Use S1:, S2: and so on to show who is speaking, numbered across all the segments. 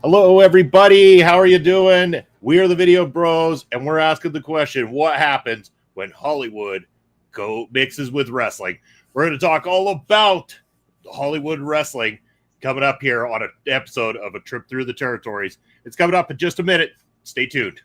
S1: Hello, everybody. How are you doing? We are the Video Bros, and we're asking the question, what happens when Hollywood mixes with wrestling? We're going to talk all about Hollywood wrestling coming up here on an episode of A Trip Through the Territories. It's coming up in just a minute. Stay tuned.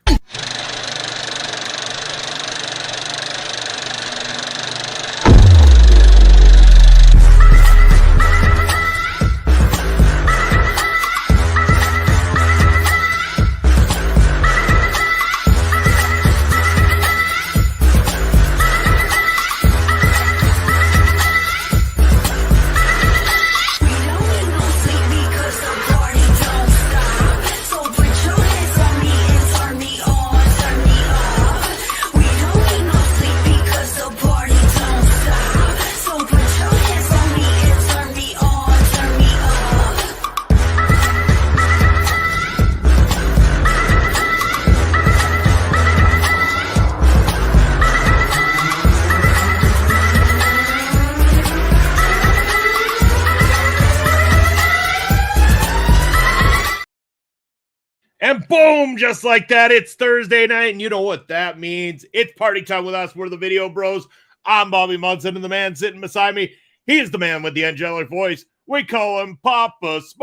S1: And boom, just like that, it's Thursday night, and you know what that means. It's party time with us. We're the Video Bros. I'm Bobby Munson, and the man sitting beside me, he is the man with the angelic voice. We call him Papa Smokes.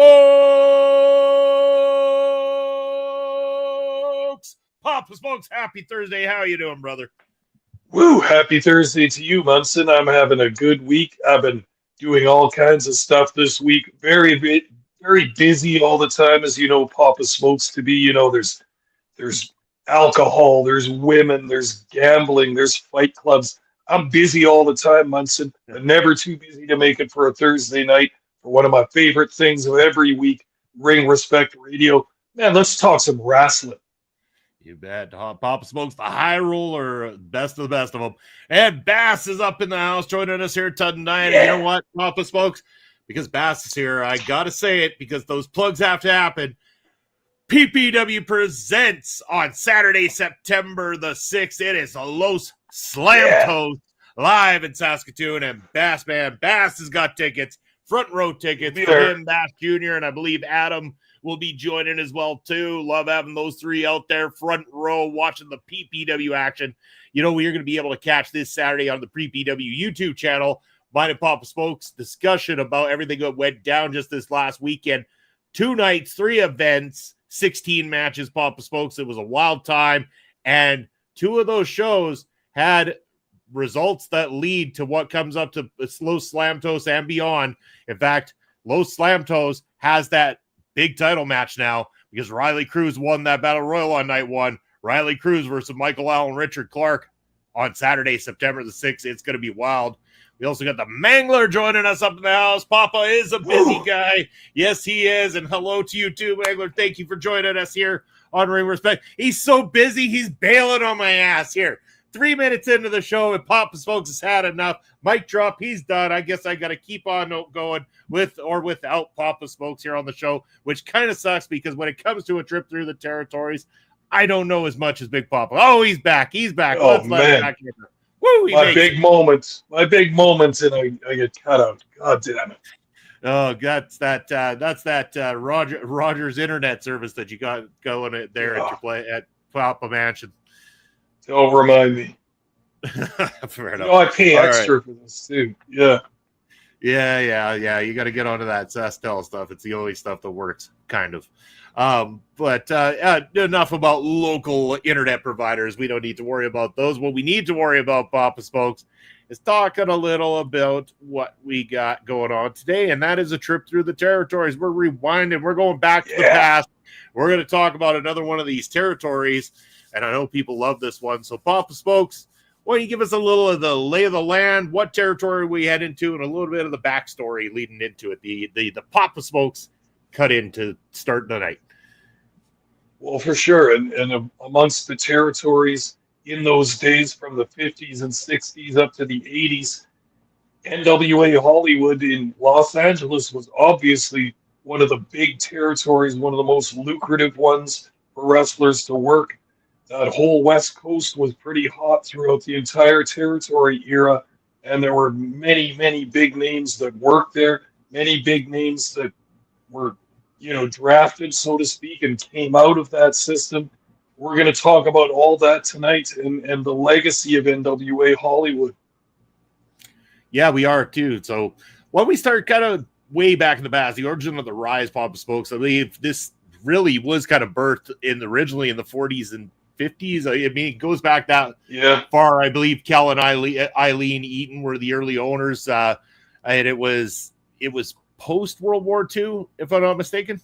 S1: Papa Smokes, happy Thursday. How are you doing, brother?
S2: Woo, happy Thursday to you, Munson. I'm having a good week. I've been doing all kinds of stuff this week. Very busy all the time, as you know, Papa Smokes to be. You know, there's alcohol, there's women, there's gambling, there's fight clubs. I'm busy all the time, Munson, but never too busy to make it for a Thursday night for one of my favorite things of every week, Ring Respect Radio. Man, let's talk some wrestling.
S1: You bet. Papa Smokes, the high roller, best of the best of them. And Bass is up in the house joining us here tonight. Yeah. And you know what, Papa Smokes? Because Bass is here, I got to say it because those plugs have to happen. PPW presents on Saturday, September the 6th. It is a Los Slamtos live in Saskatoon. And Bass has got tickets, front row tickets for him, Bass Jr., and I believe Adam will be joining as well, too. Love having those three out there, front row, watching the PPW action. You know, we're going to be able to catch this Saturday on the PPW YouTube channel. Mine and Papa Smokes discussion about everything that went down just this last weekend. 2 nights, 3 events, 16 matches, Papa Smokes. It was a wild time. And 2 of those shows had results that lead to what comes up to Los Slamtos and beyond. In fact, Los Slamtos has that big title match now because Riley Cruz won that Battle Royal on night 1. Riley Cruz versus Michael Allen, Richard Clark on Saturday, September the 6th. It's going to be wild. We also got the Mangler joining us up in the house. Papa is a busy guy. Yes, he is. And hello to you too, Mangler. Thank you for joining us here on Ring Respect. He's so busy, he's bailing on my ass here. 3 minutes into the show, and Papa Smokes has had enough. Mic drop, he's done. I guess I got to keep on going with or without Papa Smokes here on the show, which kind of sucks because when it comes to A Trip Through the Territories, I don't know as much as Big Papa. Oh, he's back. He's back.
S2: Oh, let's let him back in. Woo, my big moments, and I get cut out. God damn it!
S1: Oh, that's that Rogers internet service that you got going there at your play at Papa Mansion.
S2: Don't remind me.
S1: Fair enough.
S2: I pay extra for this too. Yeah.
S1: You got to get onto that Sastel stuff. It's the only stuff that works, kind of. But enough about local internet providers. We don't need to worry about those. What we need to worry about, Papa Smokes, is talking a little about what we got going on today, and that is A Trip Through the Territories. We're rewinding. We're going back to the past. We're going to talk about another one of these territories, and I know people love this one. So, Papa Smokes, why don't you give us a little of the lay of the land, what territory we head into, and a little bit of the backstory leading into it, the Papa Smokes cut into starting the night.
S2: Well, for sure. And amongst the territories in those days from the 50s and 60s up to the 80s, NWA Hollywood in Los Angeles was obviously one of the big territories, one of the most lucrative ones for wrestlers to work. That whole West Coast was pretty hot throughout the entire territory era, and there were many, many big names that worked there, many big names that were, drafted, so to speak, and came out of that system. We're going to talk about all that tonight and the legacy of NWA Hollywood.
S1: Yeah, we are too. So when we start kind of way back in the past, the origin of the Rise, Papa Spokes, I believe this really was kind of birthed originally in the 40s and 50s. I mean, it goes back that far. I believe Cal and Eileen Eaton were the early owners, and it was post World War II, if I'm not mistaken.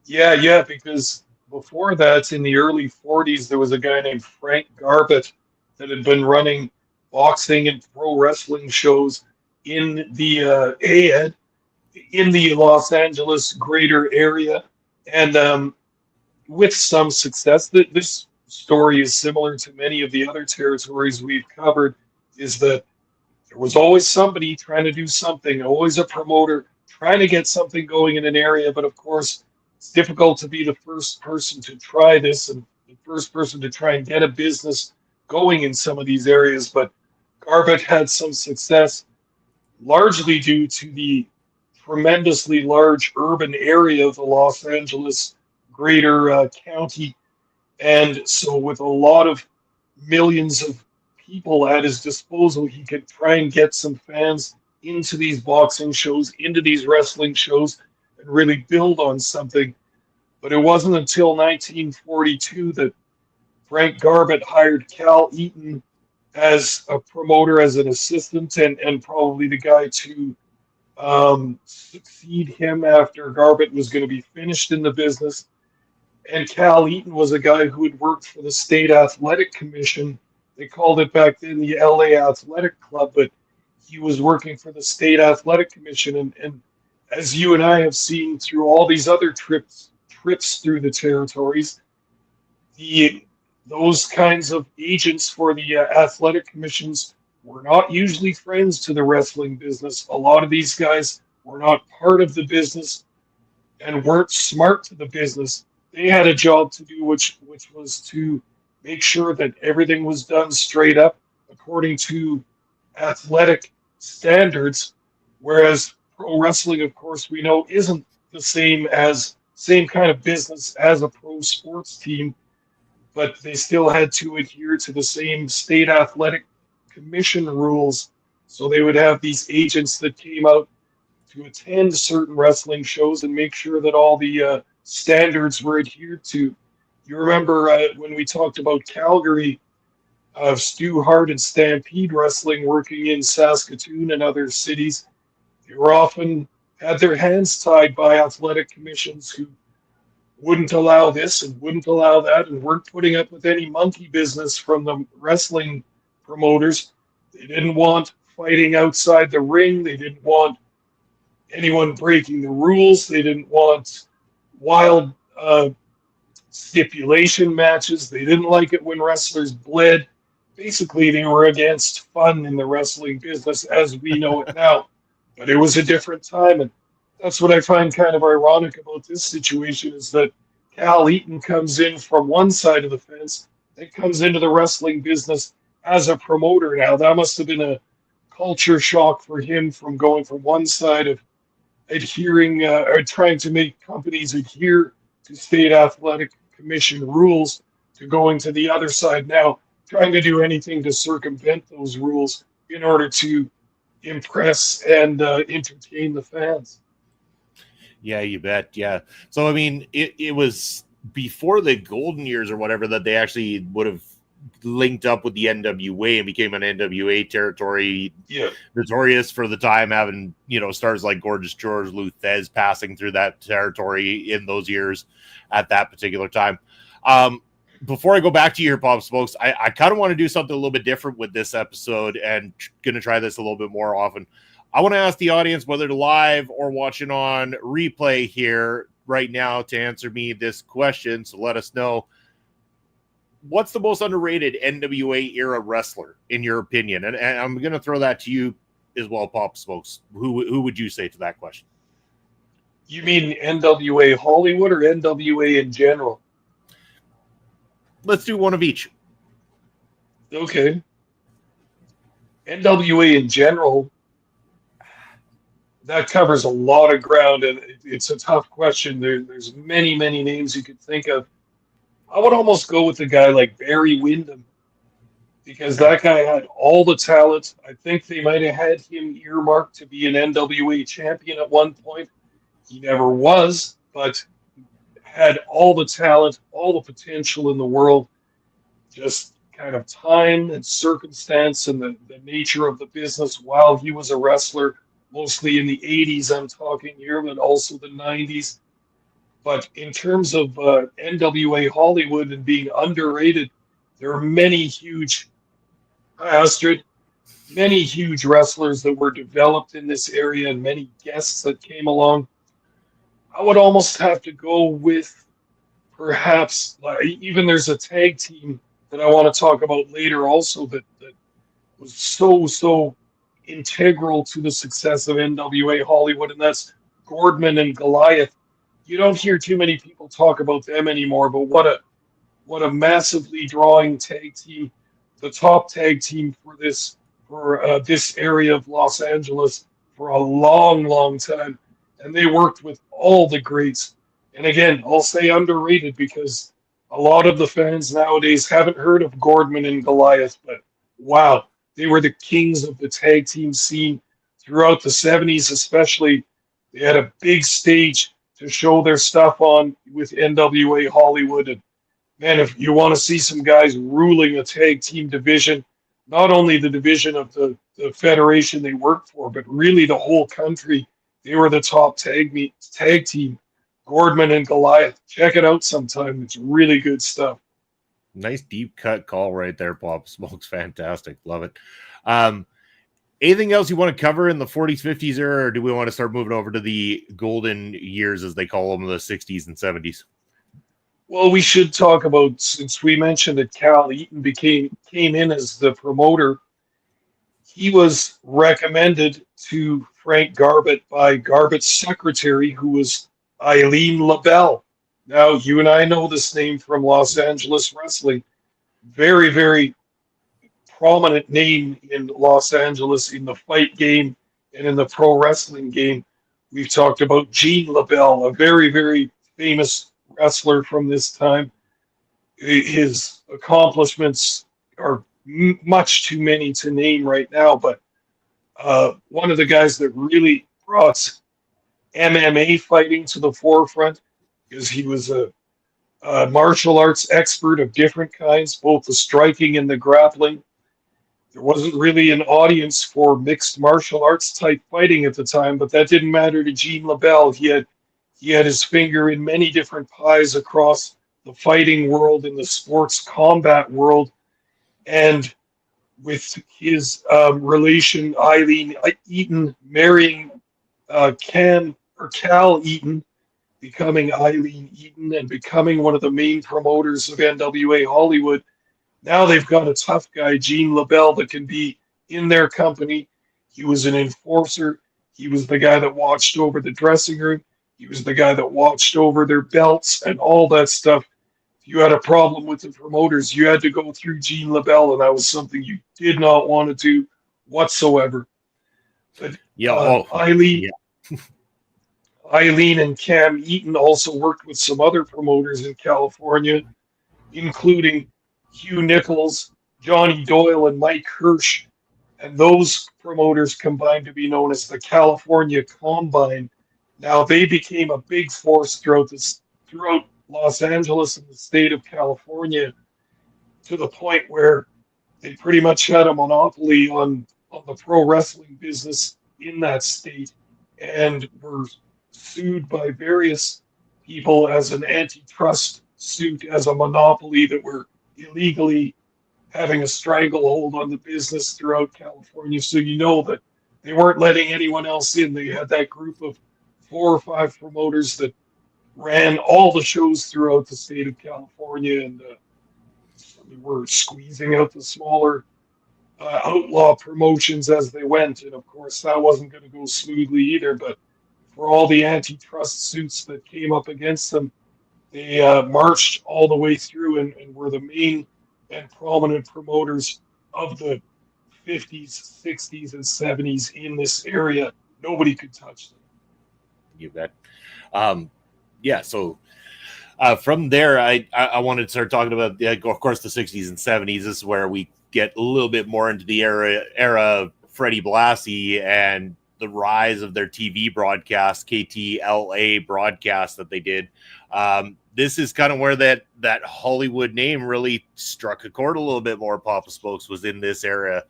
S2: Yeah, because before that, in the early 40s, there was a guy named Frank Garbett that had been running boxing and pro wrestling shows in the in the Los Angeles greater area, and with some success. This story is similar to many of the other territories we've covered, is that there was always somebody trying to do something, always a promoter trying to get something going in an area, but of course, it's difficult to be the first person to try this and the first person to try and get a business going in some of these areas. But Garbett had some success, largely due to the tremendously large urban area of the Los Angeles greater county. And so, with a lot of millions of people at his disposal, he could try and get some fans into these boxing shows, into these wrestling shows, and really build on something. But it wasn't until 1942 that Frank Garbett hired Cal Eaton as a promoter, as an assistant, and probably the guy to succeed him after Garbett was going to be finished in the business. And Cal Eaton was a guy who had worked for the State Athletic Commission. They called it back then the LA Athletic Club, but he was working for the State Athletic Commission. And as you and I have seen through all these other trips through the territories, those kinds of agents for the athletic commissions were not usually friends to the wrestling business. A lot of these guys were not part of the business and weren't smart to the business. They had a job to do, which was to make sure that everything was done straight up according to athletic standards, whereas pro wrestling, of course, we know isn't the same kind of business as a pro sports team, but they still had to adhere to the same State Athletic Commission rules. So they would have these agents that came out to attend certain wrestling shows and make sure that all the standards were adhered to. You remember when we talked about Calgary, Stu Hart and Stampede Wrestling working in Saskatoon and other cities, they were often had their hands tied by athletic commissions who wouldn't allow this and wouldn't allow that and weren't putting up with any monkey business from the wrestling promoters. They didn't want fighting outside the ring. They didn't want anyone breaking the rules. They didn't want wild stipulation matches. They didn't like it when wrestlers bled. Basically, they were against fun in the wrestling business as we know it now. But it was a different time, and that's what I find kind of ironic about this situation is that Cal Eaton comes in from one side of the fence and comes into the wrestling business as a promoter now. That must have been a culture shock for him from going from one side of adhering or trying to make companies adhere to State Athletic Commission rules to going to the other side now, trying to do anything to circumvent those rules in order to impress and entertain the fans.
S1: Yeah, you bet. Yeah. So, I mean, it was before the golden years or whatever that they actually would have linked up with the NWA and became an NWA territory.
S2: Yeah.
S1: Notorious for the time, having, stars like Gorgeous George, Lou Thez passing through that territory in those years at that particular time. Before I go back to your Pop Smokes, I kind of want to do something a little bit different with this episode and going to try this a little bit more often. I want to ask the audience, whether they're live or watching on replay here right now, to answer me this question. So let us know, what's the most underrated NWA era wrestler in your opinion? And I'm going to throw that to you as well, Pop Smokes. Who would you say to that question?
S2: You mean NWA Hollywood or NWA in general?
S1: Let's do one of each.
S2: Okay. NWA in general. that covers a lot of ground, and it's a tough question. There's many, many names you could think of. I would almost go with a guy like Barry Windham because
S1: Okay.
S2: that guy had all the talent. I think they might have had him earmarked to be an NWA champion at one point. He never was, but had all the talent, all the potential in the world. Just kind of time and circumstance and the nature of the business while he was a wrestler, mostly in the 80s, I'm talking here, but also the 90s. But in terms of NWA Hollywood and being underrated, there are many huge, hi Astrid, many huge wrestlers that were developed in this area and many guests that came along. I would almost have to go with perhaps, like, even there's a tag team that I want to talk about later also that was so integral to the success of NWA Hollywood, and that's Gordman and Goliath. You don't hear too many people talk about them anymore, but what a massively drawing tag team, the top tag team for this area of Los Angeles for a long time, and they worked with all the greats. And again, I'll say underrated because a lot of the fans nowadays haven't heard of Gordman and Goliath, but wow, they were the kings of the tag team scene throughout the 70s, especially. They had a big stage to show their stuff on with NWA Hollywood. And man, if you want to see some guys ruling a tag team division, not only the division of the federation they worked for, but really the whole country, they were the top tag team. Gordman and Goliath. Check it out sometime. It's really good stuff.
S1: Nice deep cut call right there, Pop Smoke's fantastic. Love it. Anything else you want to cover in the 40s, 50s era, or do we want to start moving over to the golden years, as they call them, the 60s and 70s?
S2: Well, we should talk about, since we mentioned that Cal Eaton came in as the promoter, he was recommended to Frank Garbutt by Garbutt's secretary, who was Eileen LeBell. Now, you and I know this name from Los Angeles wrestling. Very prominent name in Los Angeles in the fight game and in the pro wrestling game. We've talked about Gene LeBell, a very famous wrestler from this time. His accomplishments are much too many to name right now, but one of the guys that really brought MMA fighting to the forefront because he was a martial arts expert of different kinds, both the striking and the grappling. There wasn't really an audience for mixed martial arts type fighting at the time, but that didn't matter to Gene LeBell. He had his finger in many different pies across the fighting world and the sports combat world, and with his relation Eileen Eaton marrying Cal Eaton, becoming Eileen Eaton and becoming one of the main promoters of NWA Hollywood. Now they've got a tough guy, Gene LeBell, that can be in their company. He was an enforcer. He was the guy that watched over the dressing room. He was the guy that watched over their belts and all that stuff. If you had a problem with the promoters, you had to go through Gene LeBell, and that was something you did not want to do whatsoever. But Eileen and Cam Eaton also worked with some other promoters in California, including Hugh Nichols, Johnny Doyle, and Mike Hirsch. And those promoters combined to be known as the California Combine. Now they became a big force throughout Los Angeles and the state of California, to the point where they pretty much had a monopoly on the pro wrestling business in that state, and were sued by various people as an antitrust suit, as a monopoly, that were illegally having a stranglehold on the business throughout California. So you know that they weren't letting anyone else in. They had that group of 4 or 5 promoters that ran all the shows throughout the state of California, and we were squeezing out the smaller outlaw promotions as they went. And of course, that wasn't going to go smoothly either. But for all the antitrust suits that came up against them, they marched all the way through and were the main and prominent promoters of the 50s, 60s, and 70s in this area. nobody could touch them.
S1: You bet. Yeah, so from there, I wanted to start talking about, of course, the 60s and 70s. This is where we get a little bit more into the era of Freddie Blassie and the rise of their TV broadcast, KTLA broadcast that they did. This is kind of where that Hollywood name really struck a chord a little bit more. Papa Smokes was in this era.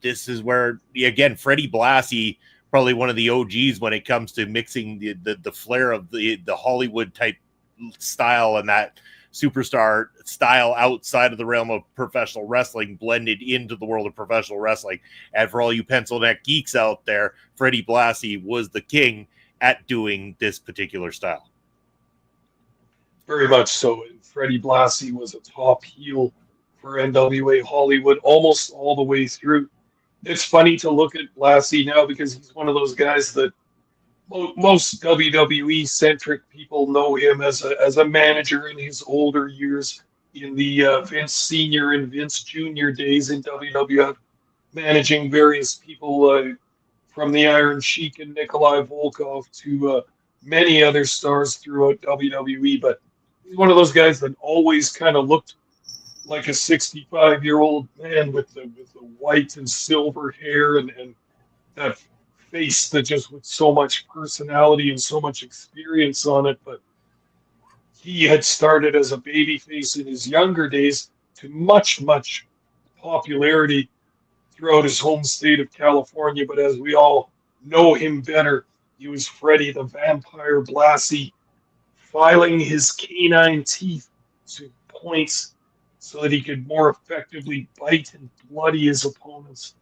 S1: This is where, again, Freddie Blassie, probably one of the OGs when it comes to mixing the flair of the Hollywood type style and that superstar style outside of the realm of professional wrestling blended into the world of professional wrestling. And for all you pencil neck geeks out there, Freddie Blassie was the king at doing this particular style.
S2: Very much so. And Freddie Blassie was a top heel for NWA Hollywood almost all the way through. It's funny to look at Blassie now because he's one of those guys that most WWE-centric people know him as a manager in his older years, in the Vince Sr. and Vince Jr. days in WWF, managing various people from the Iron Sheik and Nikolai Volkov to many other stars throughout WWE. But he's one of those guys that always kind of looked like a 65-year-old man with the white and silver hair and that face that just with so much personality and so much experience on it. But he had started as a babyface in his younger days to much popularity throughout his home state of California. But as we all know him better, he was Freddie the Vampire Blassie, filing his canine teeth to points so that he could more effectively bite and bloody his opponents,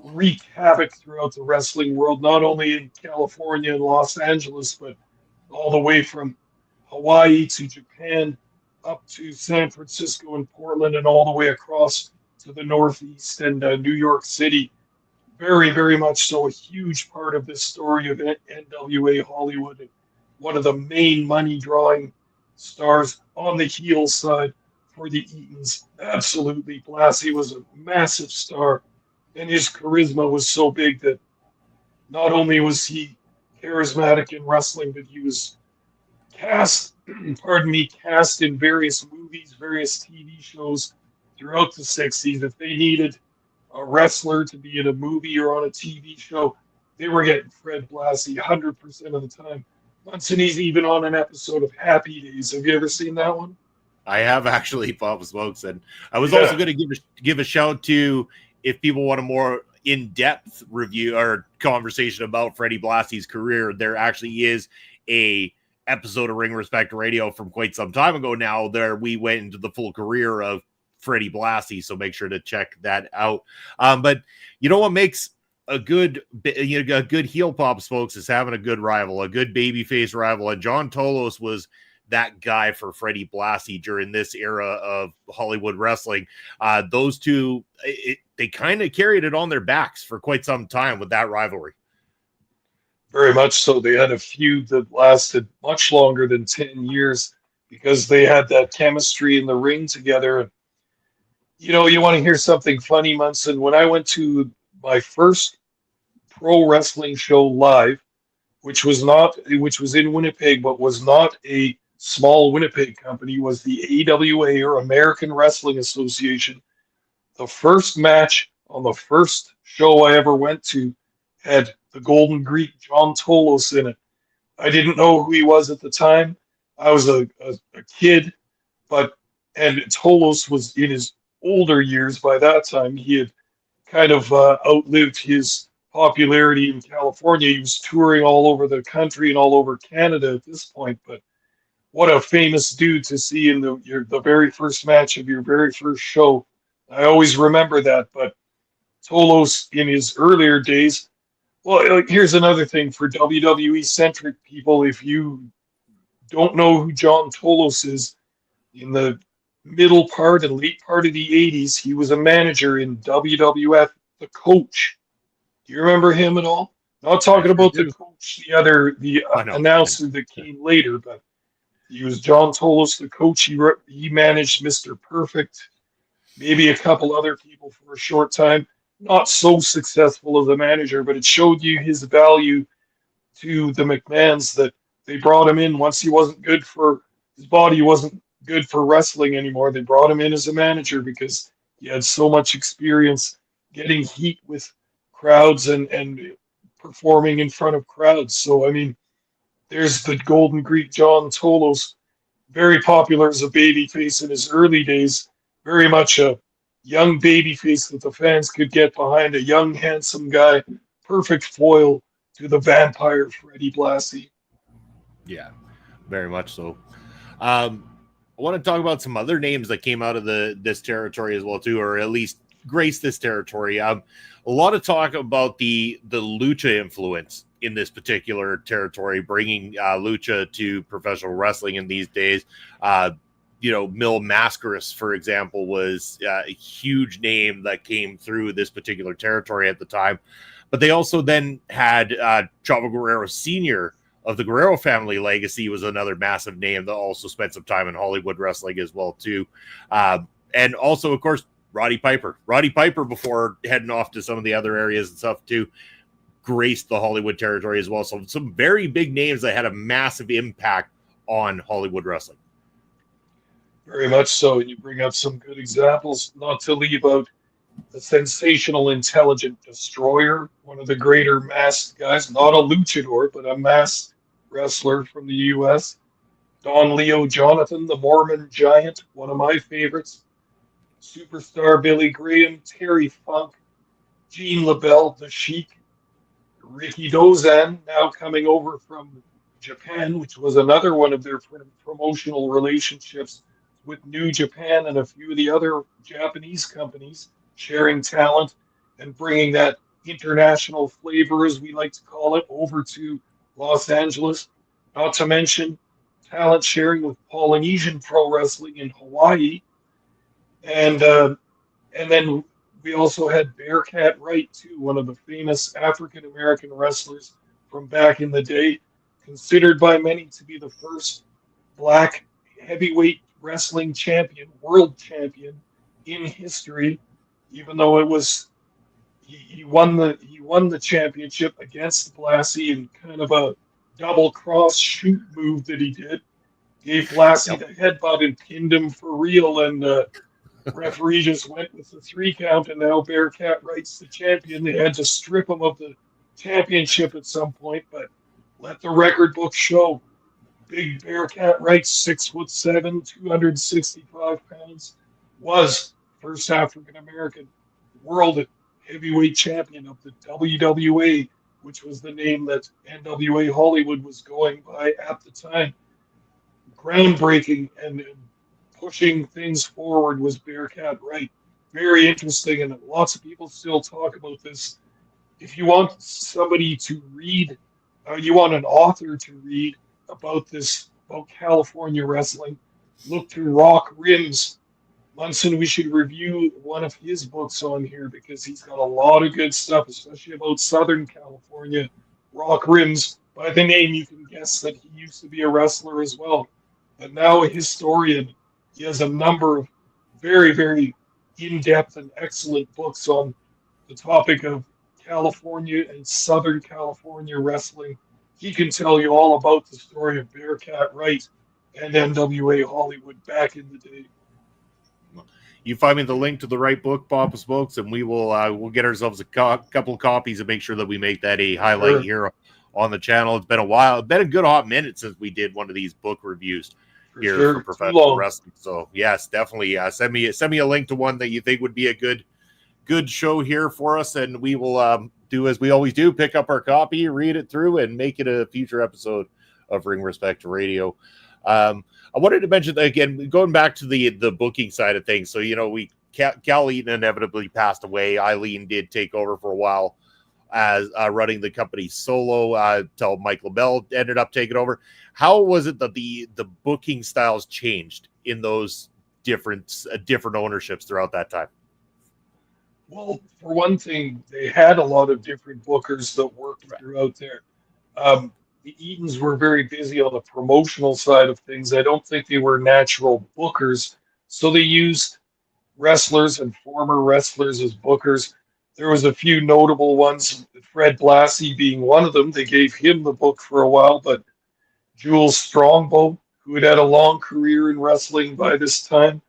S2: wreak havoc throughout the wrestling world, not only in California and Los Angeles, but all the way from Hawaii to Japan, up to San Francisco and Portland, and all the way across to the Northeast and New York City. Very, very much so a huge part of this story of NWA Hollywood, and one of the main money-drawing stars on the heel side for the Eatons. Absolutely, Blassie was a massive star. And his charisma was so big that not only was he charismatic in wrestling, but he was cast in various movies, various TV shows throughout the 60s. If they needed a wrestler to be in a movie or on a TV show, they were getting Fred Blassie 100% of the time. Munson, he's even on an episode of Happy Days. Have you ever seen that one?
S1: I have actually, Papa Smokes. And I was also going to give a shout to, if people want a more in-depth review or conversation about Freddie Blassie's career, there actually is a episode of Ring Respect Radio from quite some time ago now there we went into the full career of Freddie Blassie, so make sure to check that out. But you know what makes a good heel, Pop Smokes, is having a good rival, a good babyface rival, and John Tolos was that guy for Freddie Blassie during this era of Hollywood wrestling. Those two, they kind of carried it on their backs for quite some time with that rivalry.
S2: Very much so. They had a feud that lasted much longer than 10 years because they had that chemistry in the ring together. You know, you want to hear something funny, Munson? When I went to my first pro wrestling show live, which was in Winnipeg, but was not a small Winnipeg company, was the AWA, or American Wrestling Association. The first match on the first show I ever went to had the Golden Greek John Tolos in it. I didn't know who he was at the time. I was a kid, and Tolos was in his older years by that time. He had kind of outlived his popularity in California. He was touring all over the country and all over Canada at this point, but what a famous dude to see in the very first match of your very first show. I always remember that. But Tolos in his earlier days, well, here's another thing for WWE-centric people. If you don't know who John Tolos is, in the middle part and late part of the 80s, he was a manager in WWF, The Coach. Do you remember him at all? Not talking about The Coach, the announcer that came later, but he was John Tolos, The Coach. He managed Mr. Perfect, maybe a couple other people for a short time. not so successful as a manager, but it showed you his value to the McMahons that they brought him in once he wasn't good for his body wasn't good for wrestling anymore. They brought him in as a manager because he had so much experience getting heat with crowds and performing in front of crowds. So I mean, there's the Golden Greek John Tolos, very popular as a babyface in his early days, very much a young babyface that the fans could get behind, a young, handsome guy, perfect foil to the vampire Freddie Blassie.
S1: Yeah, very much so. I want to talk about some other names that came out of this territory as well too, or at least grace this territory. A lot of talk about the lucha influence in this particular territory, bringing lucha to professional wrestling in these days. Mil Máscaras, for example, was a huge name that came through this particular territory at the time. But they also then had Chavo Guerrero Sr. of the Guerrero family legacy was another massive name that also spent some time in Hollywood wrestling as well, too. And also, of course, Roddy Piper. Roddy Piper, before heading off to some of the other areas and stuff, too, graced the Hollywood territory as well. So some very big names that had a massive impact on Hollywood wrestling.
S2: Very much so. And you bring up some good examples, not to leave out the sensational Intelligent Destroyer, one of the greater masked guys, not a luchador, but a masked wrestler from the U.S. Don Leo Jonathan, the Mormon Giant, one of my favorites. Superstar Billy Graham, Terry Funk, Gene LeBell, the Sheik, Ricky Dozan, now coming over from Japan, which was another one of their promotional relationships with New Japan and a few of the other Japanese companies, sharing talent and bringing that international flavor, as we like to call it, over to Los Angeles. Not to mention talent sharing with Polynesian Pro Wrestling in Hawaii. And then we also had Bearcat Wright, too, one of the famous African-American wrestlers from back in the day, considered by many to be the first black heavyweight wrestling champion, world champion in history, even though it was he won the championship against Blassie in kind of a double cross shoot move that he did. Gave Blassie the headbutt and pinned him for real, and referee just went with the 3 count, and now Bearcat Wright's the champion. They had to strip him of the championship at some point, but let the record book show. Big Bearcat Wright, 6'7", 265 pounds, was first African American world heavyweight champion of the WWA, which was the name that NWA Hollywood was going by at the time. Groundbreaking and pushing things forward was Bearcat Wright. Very interesting, and lots of people still talk about this. If you want somebody to read, you want an author to read about California wrestling, look to Rock Rims. Munson, we should review one of his books on here because he's got a lot of good stuff, especially about Southern California. Rock Rims, by the name, you can guess that he used to be a wrestler as well, but now a historian. He has a number of very, very in-depth and excellent books on the topic of California and Southern California wrestling. He can tell you all about the story of Bearcat Wright and NWA Hollywood back in the day.
S1: You find me the link to the right book, Papa Smokes, and we will we'll get ourselves a couple of copies and make sure that we make that a highlight here on the channel. It's been a while. It's been a good hot minute since we did one of these book reviews for professional wrestling. So yes, definitely send me a link to one that you think would be a good show here for us, and we will do as we always do, pick up our copy, read it through, and make it a future episode of Ring Respect Radio. I wanted to mention that, again, going back to the booking side of things. So, Cal Eaton inevitably passed away. Eileen did take over for a while as running the company solo till Mike LeBell ended up taking over. How was it that the booking styles changed in those different ownerships throughout that time?
S2: Well, for one thing, they had a lot of different bookers that worked throughout there. The Eatons were very busy on the promotional side of things. I don't think they were natural bookers, so they used wrestlers and former wrestlers as bookers. There was a few notable ones, Fred Blassie being one of them. They gave him the book for a while, but Jules Strongbow, who had a long career in wrestling by this time,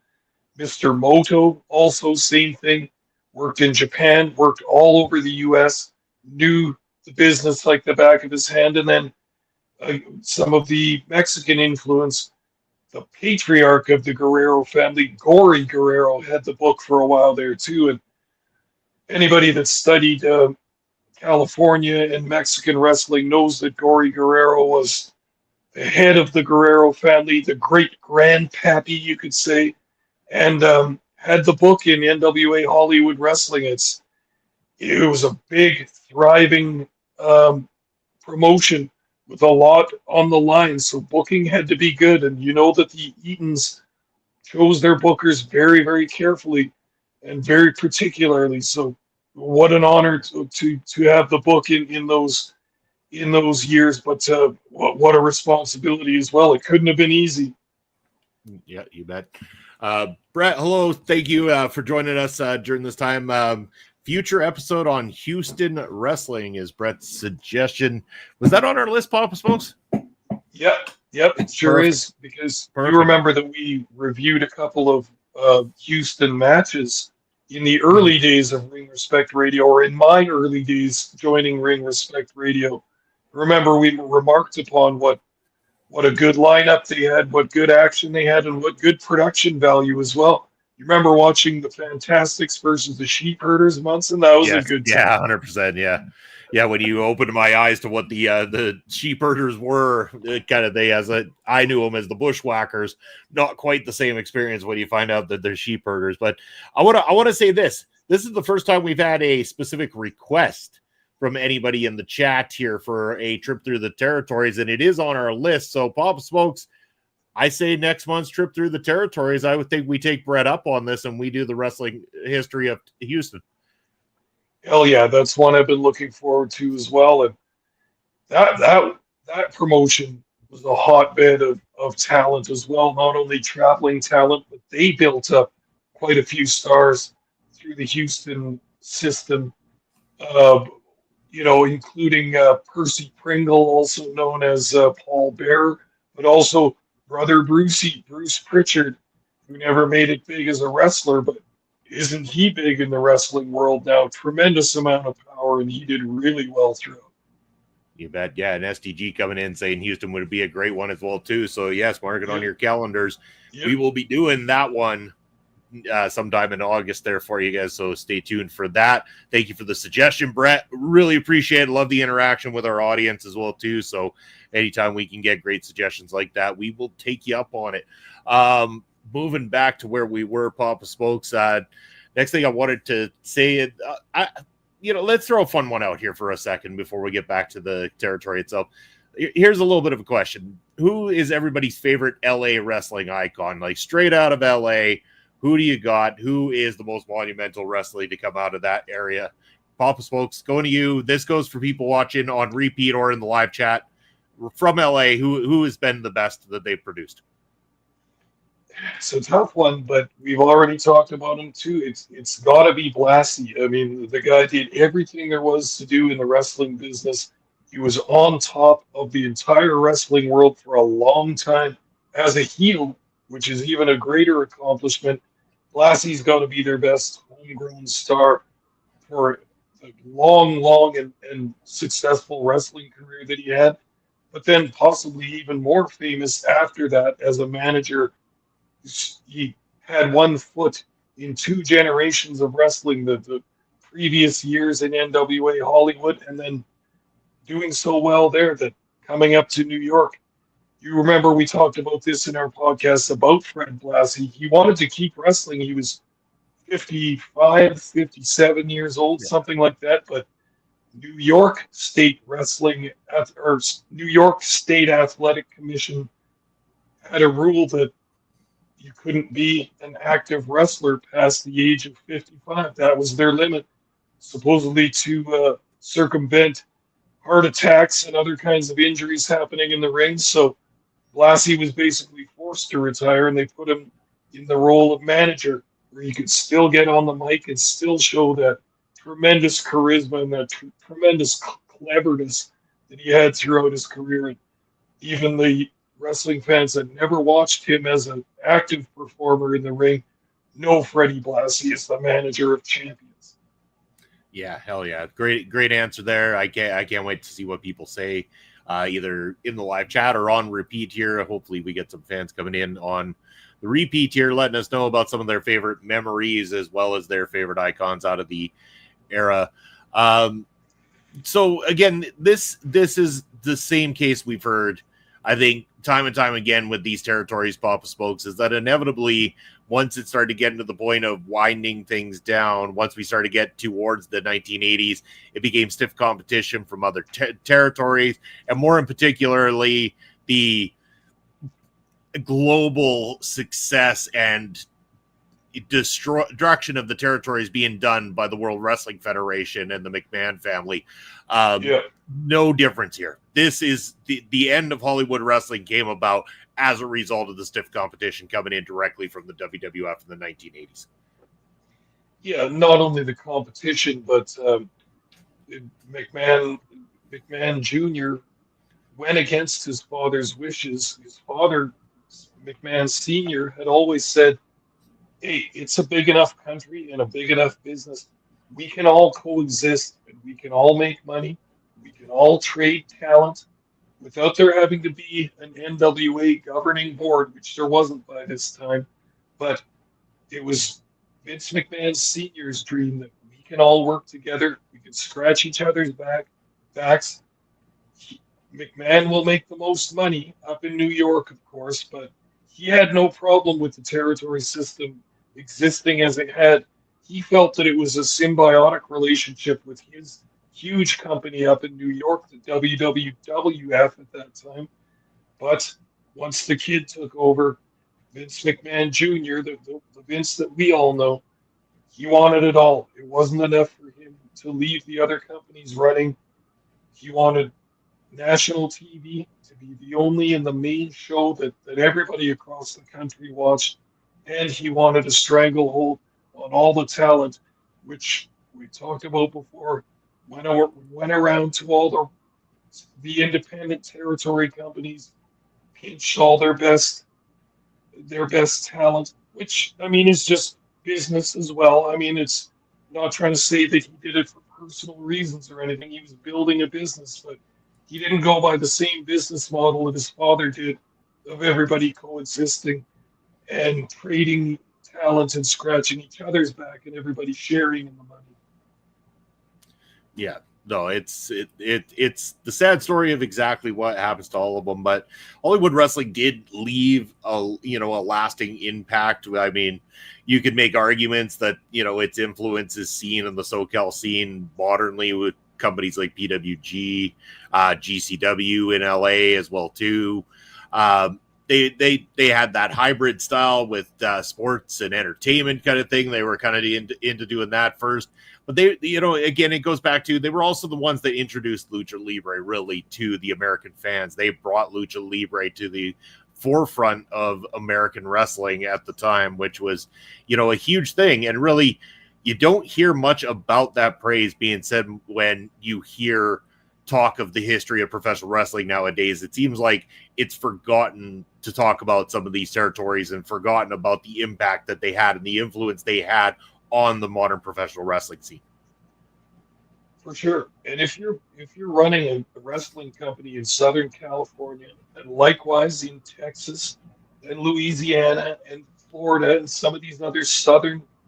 S2: Mr. Moto, also same thing, worked in Japan, worked all over the U.S., knew the business like the back of his hand, and then some of the Mexican influence. The patriarch of the Guerrero family, Gory Guerrero, had the book for a while there too. And anybody that studied California and Mexican wrestling knows that Gory Guerrero was the head of the Guerrero family, the great grandpappy, you could say, and had the book in NWA Hollywood Wrestling. It was a big, thriving promotion with a lot on the line, so booking had to be good. And you know that the Eatons chose their bookers very, very carefully and very particularly. So, what an honor to have the book in those years, but what a responsibility as well. It couldn't have been easy.
S1: Yeah, you bet. Brett, hello. Thank you for joining us during this time. Future episode on Houston wrestling is Brett's suggestion. Was that on our list, Papa Smokes?
S2: Yep, it sure
S1: Perfect.
S2: is, because
S1: Perfect.
S2: you remember that we reviewed a couple of Houston matches in the early days of Ring Respect Radio, or in my early days joining Ring Respect Radio. Remember, we remarked upon what a good lineup they had, what good action they had, and what good production value as well. You remember watching the Fantastics versus the Sheep Herders, Munson? That was a good time.
S1: Yeah, 100%. Yeah. When you opened my eyes to what the Sheep Herders were, I knew them as the Bushwhackers. Not quite the same experience when you find out that they're Sheep Herders. But I want to say this. This is the first time we've had a specific request from anybody in the chat here for a trip through the territories, and it is on our list. So, Papa Smokes, I say next month's trip through the territories, I would think we take Brett up on this and we do the wrestling history of Houston.
S2: Hell yeah, that's one I've been looking forward to as well. And that promotion was a hotbed of talent as well, not only traveling talent, but they built up quite a few stars through the Houston system. Including Percy Pringle, also known as Paul Bearer, but also Brother Brucey, Bruce Pritchard, who never made it big as a wrestler, but isn't he big in the wrestling world now? Tremendous amount of power, and he did really well throughout.
S1: You bet. Yeah, and STG coming in saying Houston would be a great one as well, too. So, yes, mark it on your calendars. Yep. We will be doing that one sometime in August there for you guys, so stay tuned for that. Thank you for the suggestion, Brett. Really appreciate it. Love the interaction with our audience as well too, so anytime we can get great suggestions like that, we will take you up on it. Moving back to where we were, Papa Smokes, next thing I wanted to say, let's throw a fun one out here for a second before we get back to the territory itself. Here's a little bit of a question. Who is everybody's favorite LA wrestling icon? Like straight out of LA, who do you got? Who is the most monumental wrestling to come out of that area? Papa Smokes, going to you. This goes for people watching on repeat or in the live chat. From LA, who has been the best that they've produced?
S2: It's a tough one, but we've already talked about him too. It's got to be Blassie. I mean, the guy did everything there was to do in the wrestling business. He was on top of the entire wrestling world for a long time as a heel, which is even a greater accomplishment. Blassie's got to be their best homegrown star for the long and successful wrestling career that he had, but then possibly even more famous after that as a manager. He had one foot in two generations of wrestling, the previous years in NWA Hollywood, and then doing so well there that coming up to New York. You remember we talked about this in our podcast about Fred Blassie. He wanted to keep wrestling. He was 55, 57 years old, something like that. But New York State New York State Athletic Commission had a rule that you couldn't be an active wrestler past the age of 55. That was their limit, supposedly to circumvent heart attacks and other kinds of injuries happening in the ring. So Blassie was basically forced to retire, and they put him in the role of manager, where he could still get on the mic and still show that tremendous charisma and that tremendous cleverness that he had throughout his career. And even the wrestling fans that never watched him as an active performer in the ring know Freddie Blassie is the manager of champions.
S1: Yeah, hell yeah. Great answer there. I can't wait to see what people say, either in the live chat or on repeat here. Hopefully we get some fans coming in on the repeat here, letting us know about some of their favorite memories as well as their favorite icons out of the era. So again, this is the same case we've heard, I think, time and time again with these territories, Papa Smokes, is that inevitably, once it started getting to the point of winding things down, once we started to get towards the 1980s, it became stiff competition from other territories, and more in particularly the global success and destruction of the territories being done by the World Wrestling Federation and the McMahon family. No difference here. This is the end of Hollywood wrestling came about as a result of the stiff competition coming in directly from the WWF in the 1980s.
S2: Yeah, not only the competition, but McMahon Jr. went against his father's wishes. His father, McMahon Sr., had always said, hey, it's a big enough country and a big enough business. We can all coexist and we can all make money. We can all trade talent without there having to be an NWA governing board, which there wasn't by this time. But it was Vince McMahon Sr.'s dream that we can all work together. We can scratch each other's backs. McMahon will make the most money up in New York, of course, but he had no problem with the territory system existing as it had. He felt that it was a symbiotic relationship with his huge company up in New York, the WWF at that time. But once the kid took over, Vince McMahon Jr., the Vince that we all know, he wanted it all. It wasn't enough for him to leave the other companies running. He wanted national TV to be the only and the main show that everybody across the country watched. And he wanted a stranglehold on all the talent, which we talked about before, went around to all the independent territory companies, pinched all their best talent, which, I mean, is just business as well. I mean, it's not trying to say that he did it for personal reasons or anything. He was building a business, but he didn't go by the same business model that his father did of everybody coexisting and trading talent and scratching each other's back and everybody sharing in the money.
S1: Yeah, no, it's the sad story of exactly what happens to all of them. But Hollywood wrestling did leave a lasting impact. I mean, you could make arguments that its influence is seen in the SoCal scene modernly with companies like PWG, GCW in LA as well too. They had that hybrid style with sports and entertainment kind of thing. They were kind of into doing that first. But they, again, it goes back to they were also the ones that introduced Lucha Libre really to the American fans. They brought Lucha Libre to the forefront of American wrestling at the time, which was, a huge thing. And really, you don't hear much about that praise being said when you hear talk of the history of professional wrestling nowadays. It seems like it's forgotten to talk about some of these territories and forgotten about the impact that they had and the influence they had on the modern professional wrestling scene.
S2: For sure. And if you're running a wrestling company in Southern California and likewise in Texas and Louisiana and Florida and some of these other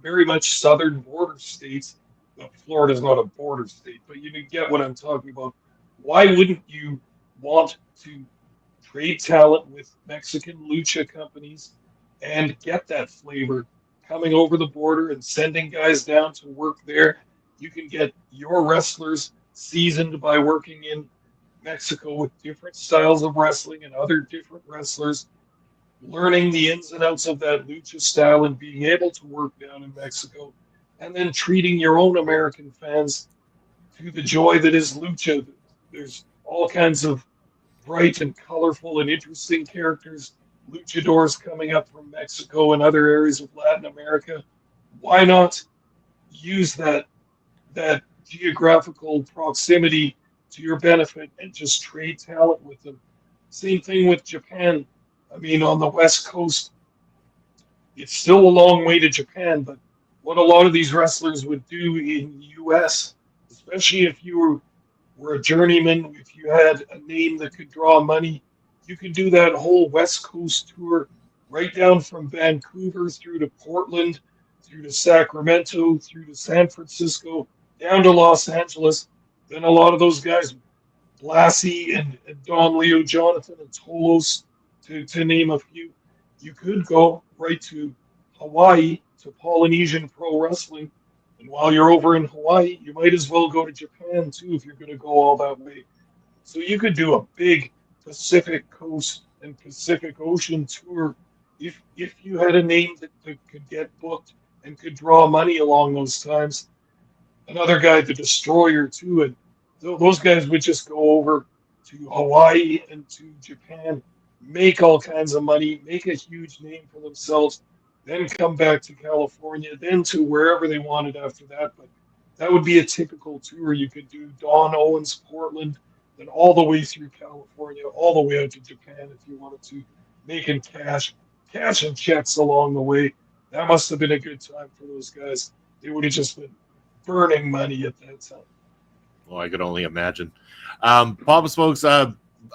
S2: very much southern border states, well, Florida's not a border state, but you get what I'm talking about. Why wouldn't you want to trade talent with Mexican lucha companies and get that flavor coming over the border and sending guys down to work there? You can get your wrestlers seasoned by working in Mexico with different styles of wrestling and other different wrestlers, learning the ins and outs of that lucha style and being able to work down in Mexico, and then treating your own American fans to the joy that is lucha. There's all kinds of bright and colorful and interesting characters, luchadors coming up from Mexico and other areas of Latin America. Why not use that that geographical proximity to your benefit and just trade talent with them. Same thing with Japan. I mean, on the West Coast, it's still a long way to Japan, but what a lot of these wrestlers would do in the US, especially if you were a journeyman, if you had a name that could draw money, you could do that whole West Coast tour right down from Vancouver through to Portland, through to Sacramento, through to San Francisco, down to Los Angeles. Then a lot of those guys, Blassie and Don Leo Jonathan and Tolos, to name a few, you could go right to Hawaii, to Polynesian Pro Wrestling. And while you're over in Hawaii, you might as well go to Japan too if you're going to go all that way. So you could do a big Pacific Coast and Pacific Ocean tour if you had a name that could get booked and could draw money along those times. Another guy, the Destroyer too, and those guys would just go over to Hawaii and to Japan, make all kinds of money, make a huge name for themselves, then come back to California, then to wherever they wanted after that. But that would be a typical tour. You could do Don Owens, Portland, then all the way through California, all the way out to Japan if you wanted to, making cash and checks along the way. That must have been a good time for those guys. They would have just been burning money at that time.
S1: Well, I could only imagine. Papa Smokes,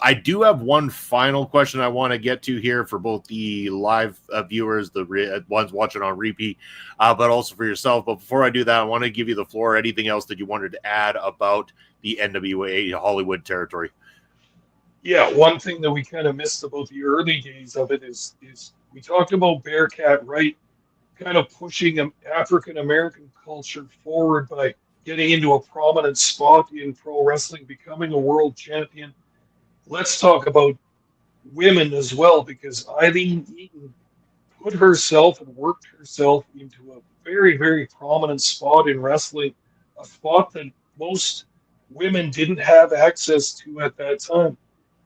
S1: I do have one final question I want to get to here for both the live viewers, the ones watching on repeat, but also for yourself. But before I do that, I want to give you the floor. Anything else that you wanted to add about the NWA Hollywood territory?
S2: Yeah, one thing that we kind of missed about the early days of it is we talked about Bearcat Wright kind of pushing African American culture forward by getting into a prominent spot in pro wrestling, becoming a world champion. Let's talk about women as well, because Eileen Eaton put herself and worked herself into a very, very prominent spot in wrestling, a spot that most women didn't have access to at that time.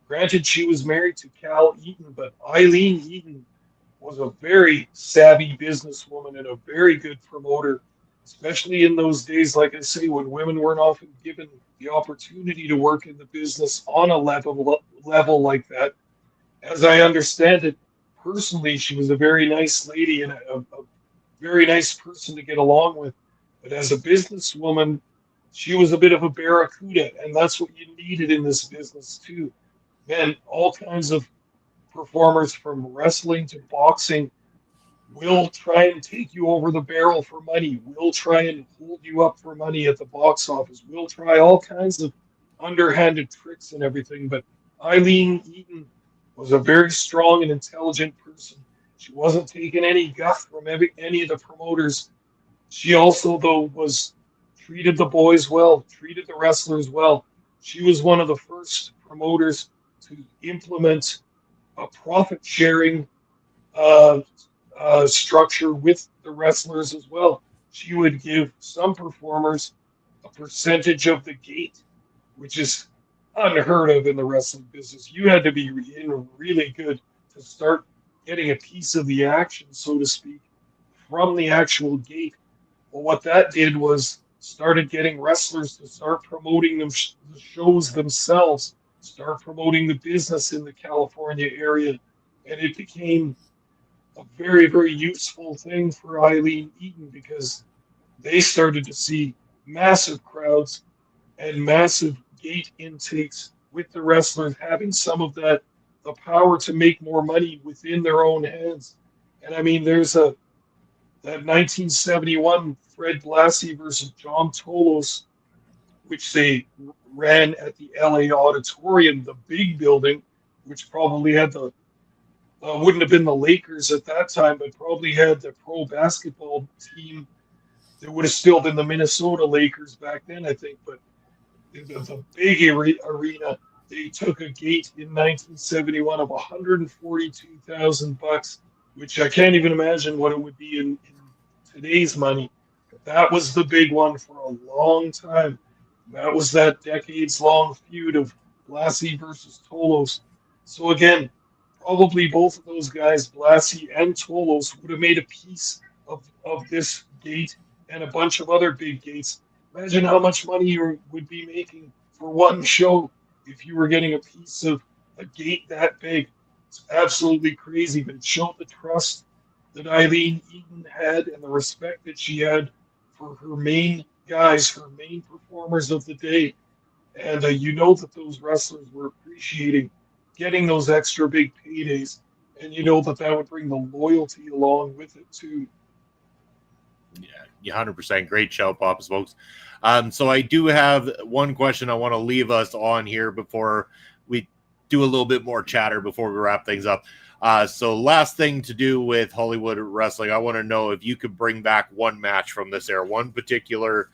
S2: Granted, she was married to Cal Eaton, but Eileen Eaton was a very savvy businesswoman and a very good promoter, especially in those days, like I say, when women weren't often given the opportunity to work in the business on a level like that. As I understand it, personally, she was a very nice lady and a very nice person to get along with. But as a businesswoman, she was a bit of a barracuda, and that's what you needed in this business too. Man, all kinds of performers from wrestling to boxing will try and take you over the barrel for money, will try and hold you up for money at the box office, will try all kinds of underhanded tricks and everything. But Eileen Eaton was a very strong and intelligent person. She wasn't taking any guff from any of the promoters. She also, though, treated the boys well, treated the wrestlers well. She was one of the first promoters to implement a profit sharing structure with the wrestlers as well. She would give some performers a percentage of the gate, which is unheard of in the wrestling business. You had to be really good to start getting a piece of the action, so to speak, from the actual gate. Well, what that did was started getting wrestlers to start promoting the shows themselves, start promoting the business in the California area, and it became a very, very useful thing for Eileen Eaton because they started to see massive crowds and massive gate intakes with the wrestlers having some of the power to make more money within their own hands. And I mean, there's that 1971 Fred Blassie versus John Tolos, which they ran at the LA Auditorium, the big building, which probably had wouldn't have been the Lakers at that time, but probably had the pro basketball team that would have still been the Minnesota Lakers back then, I think. But the big arena, they took a gate in 1971 of $142,000, which I can't even imagine what it would be in today's money. But that was the big one for a long time. That was that decades-long feud of Blassie versus Tolos. So again, probably both of those guys, Blassie and Tolos, would have made a piece of this gate and a bunch of other big gates Imagine how much money you would be making for one show if you were getting a piece of a gate that big. It's absolutely crazy, but it showed the trust that Eileen Eaton had and the respect that she had for her main guys, her main performers of the day. And you know that those wrestlers were appreciating getting those extra big paydays. And you know that that would bring the loyalty along with it, too.
S1: Yeah, 100%. Great show, Papa Smokes. So I do have one question I want to leave us on here before we do a little bit more chatter before we wrap things up. So last thing to do with Hollywood wrestling, I want to know if you could bring back one match from this era, one particular,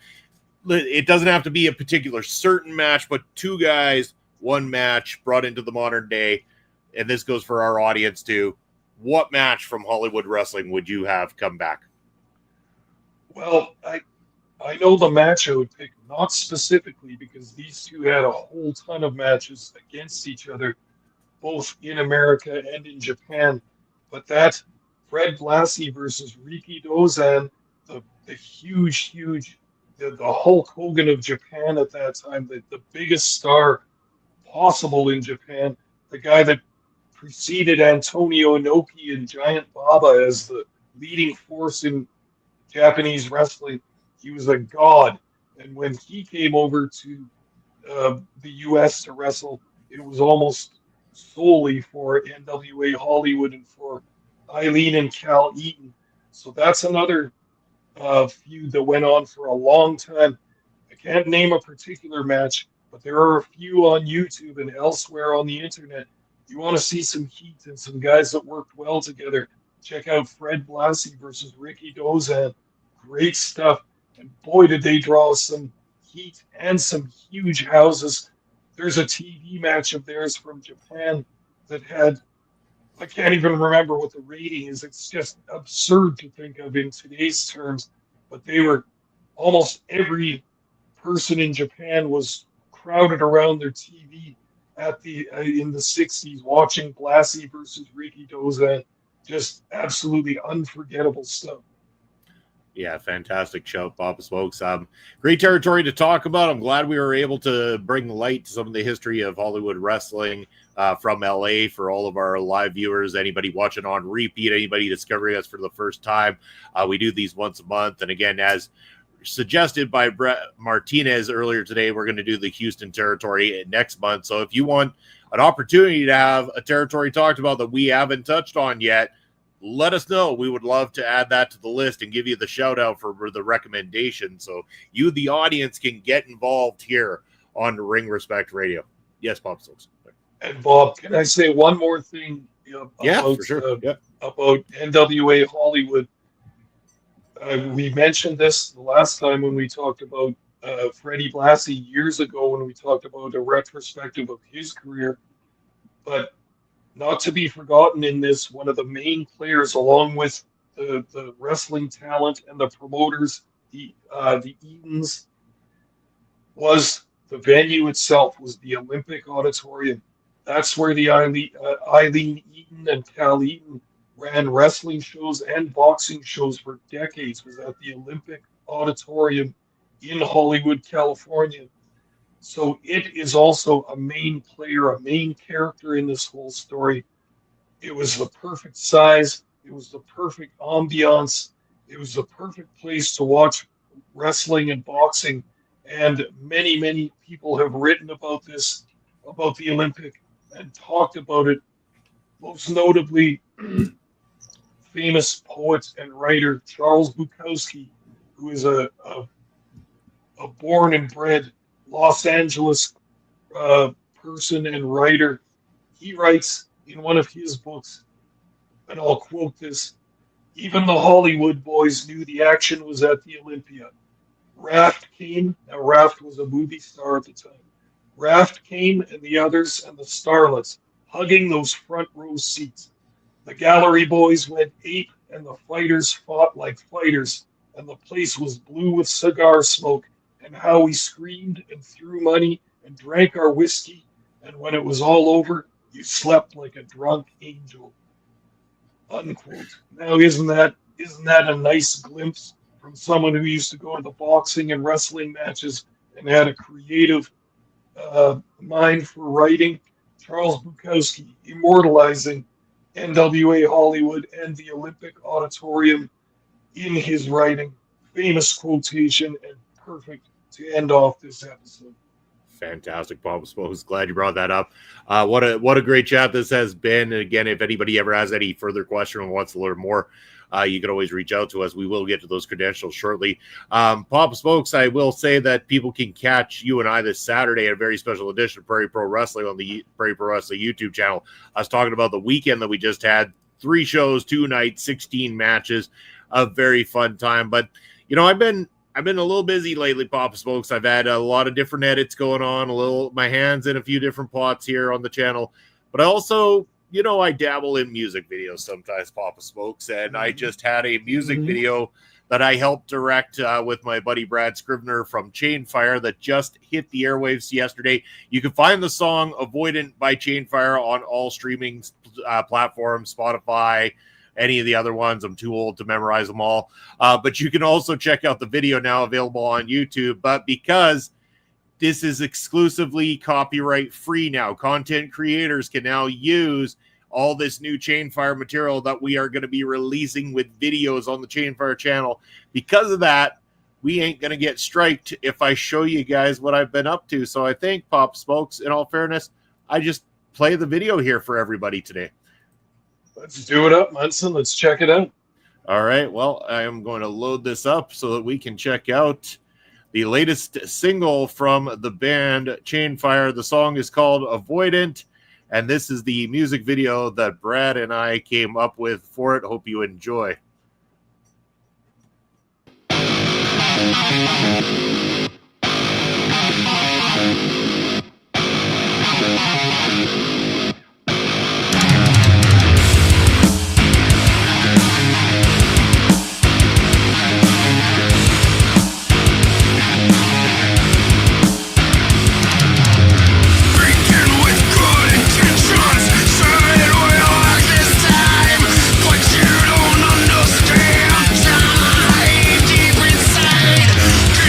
S1: it doesn't have to be a particular certain match, but two guys, one match brought into the modern day. And this goes for our audience too. What match from Hollywood wrestling would you have come back?
S2: Well, I know the match I would pick, not specifically because these two had a whole ton of matches against each other, both in America and in Japan. But that Fred Blassie versus Riki Dozan, the huge, the Hulk Hogan of Japan at that time, the biggest star possible in Japan, the guy that preceded Antonio Inoki and Giant Baba as the leading force in Japanese wrestling. He was a god. And when he came over to the U.S. to wrestle, it was almost solely for NWA Hollywood and for Eileen and Cal Eaton. So that's another feud that went on for a long time. I can't name a particular match, but there are a few on YouTube and elsewhere on the internet. You want to see some heat and some guys that worked well together, check out Fred Blassie versus Riki Dozan. Great stuff. And boy, did they draw some heat and some huge houses. There's a TV match of theirs from Japan that had, I can't even remember what the rating is. It's just absurd to think of in today's terms. But they were, almost every person in Japan was crowded around their TV at the in the 60s watching Blassie versus Riki Dozan. Just absolutely unforgettable stuff.
S1: Yeah, fantastic show, Papa Smokes. Great territory to talk about. I'm glad we were able to bring light to some of the history of Hollywood wrestling from LA for all of our live viewers, anybody watching on repeat, anybody discovering us for the first time. We do these once a month. And again, as suggested by Brett Martinez earlier today, we're going to do the Houston territory next month. So if you want an opportunity to have a territory talked about that we haven't touched on yet, let us know. We would love to add that to the list and give you the shout out for the recommendation. So you, the audience, can get involved here on Ring Respect Radio. Yes, Bob Stokes.
S2: And Bob, can I say one more thing about,
S1: for sure.
S2: About NWA Hollywood? We mentioned this the last time when we talked about Freddie Blassie years ago when we talked about a retrospective of his career. But not to be forgotten in this, one of the main players, along with the wrestling talent and the promoters, the Eatons, was the venue itself, was the Olympic Auditorium. That's where the Eileen Eaton and Cal Eaton ran wrestling shows and boxing shows for decades, was at the Olympic Auditorium in Hollywood, California. So it is also a main player, a main character in this whole story. It was the perfect size. It was the perfect ambiance. It was the perfect place to watch wrestling and boxing. And many, many people have written about this, about the Olympic, and talked about it. Most notably, famous poet and writer Charles Bukowski, who is a born and bred Los Angeles person and writer. He writes in one of his books, and I'll quote this: "Even the Hollywood boys knew the action was at the Olympia. Raft came." Now, Raft was a movie star at the time. "Raft came and the others and the starlets, hugging those front row seats. The gallery boys went ape and the fighters fought like fighters, and the place was blue with cigar smoke, and how we screamed and threw money and drank our whiskey, and when it was all over, you slept like a drunk angel." Unquote. Now, isn't that a nice glimpse from someone who used to go into boxing and wrestling matches and had a creative mind for writing. Charles Bukowski immortalizing NWA Hollywood and the Olympic Auditorium in his writing. Famous quotation and perfect to end off this episode.
S1: Fantastic, Papa Smokes. Glad you brought that up. What a great chat this has been. And again, if anybody ever has any further question or wants to learn more, you can always reach out to us. We will get to those credentials shortly. Papa Smokes, I will say that people can catch you and I this Saturday at a very special edition of Prairie Pro Wrestling on the Prairie Pro Wrestling YouTube channel. I was talking about the weekend that we just had. 3 shows, 2 nights, 16 matches. A very fun time. But, you know, I've been a little busy lately, Papa Smokes. I've had a lot of different edits going on, my hands in a few different pots here on the channel. But I also, you know, I dabble in music videos sometimes, Papa Smokes. And I just had a music video that I helped direct with my buddy Brad Scrivener from Chainfire that just hit the airwaves yesterday. You can find the song Avoidant by Chainfire on all streaming platforms, Spotify, any of the other ones. I'm too old to memorize them all. But you can also check out the video now available on YouTube. But because this is exclusively copyright free now, content creators can now use all this new Chainfire material that we are going to be releasing with videos on the Chainfire channel. Because of that, we ain't going to get striked if I show you guys what I've been up to. So I think, Pop Smokes, in all fairness, I just play the video here for everybody today.
S2: Let's do it up, Munson. Let's check it out.
S1: All right. Well, I am going to load this up so that we can check out the latest single from the band Chainfire. The song is called Avoidant, and this is the music video that Brad and I came up with for it. Hope you enjoy.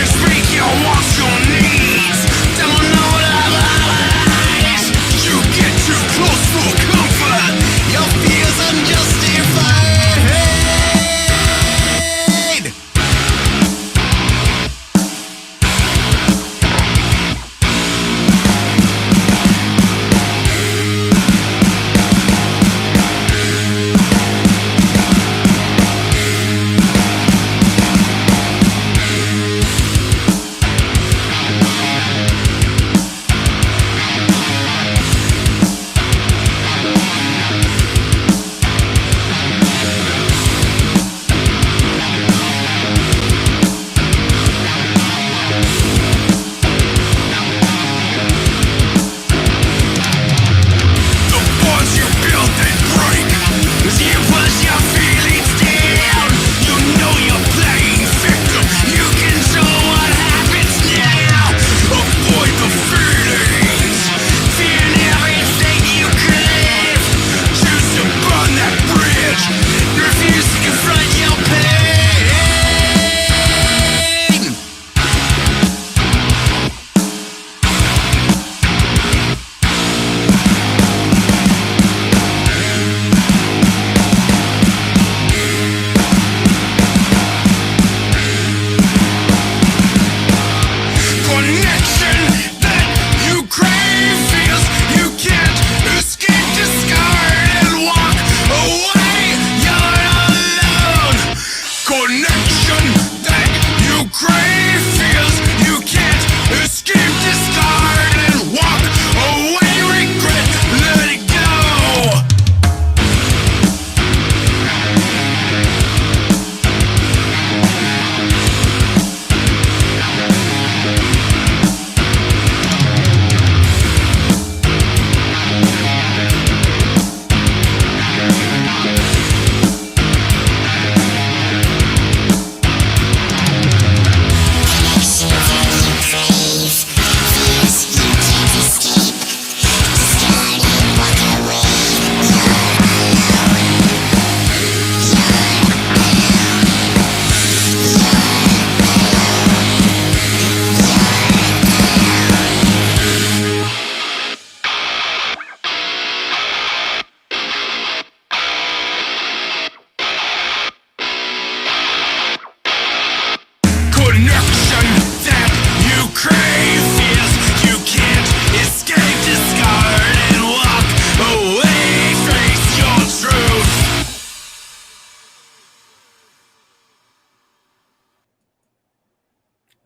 S3: Speak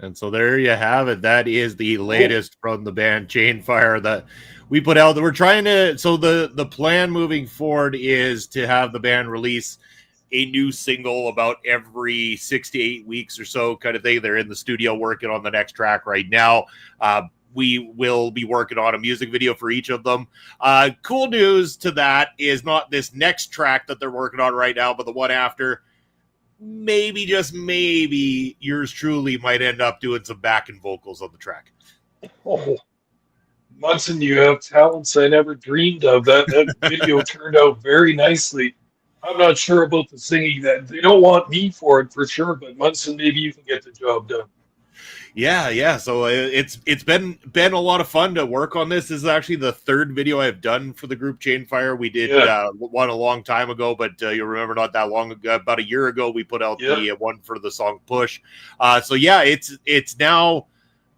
S1: And so there you have it. That is the latest from the band Chainfire that we put out. We're trying to, so the plan moving forward is to have the band release a new single about every 6 to 8 weeks or so, kind of thing. They're in the studio working on the next track right now. We will be working on a music video for each of them. Cool news to that is not this next track that they're working on right now, but the one after. Maybe, just maybe, yours truly might end up doing some backing vocals on the track.
S2: Oh, Munson, you have talents I never dreamed of. That video turned out very nicely. I'm not sure about the singing. That they don't want me for it for sure, but Munson, maybe you can get the job done.
S1: Yeah. So it's been a lot of fun to work on this. This is actually the third video I've done for the group Chainfire. We did one a long time ago, but you'll remember not that long ago, about a year ago, we put out the one for the song Push. So yeah, it's now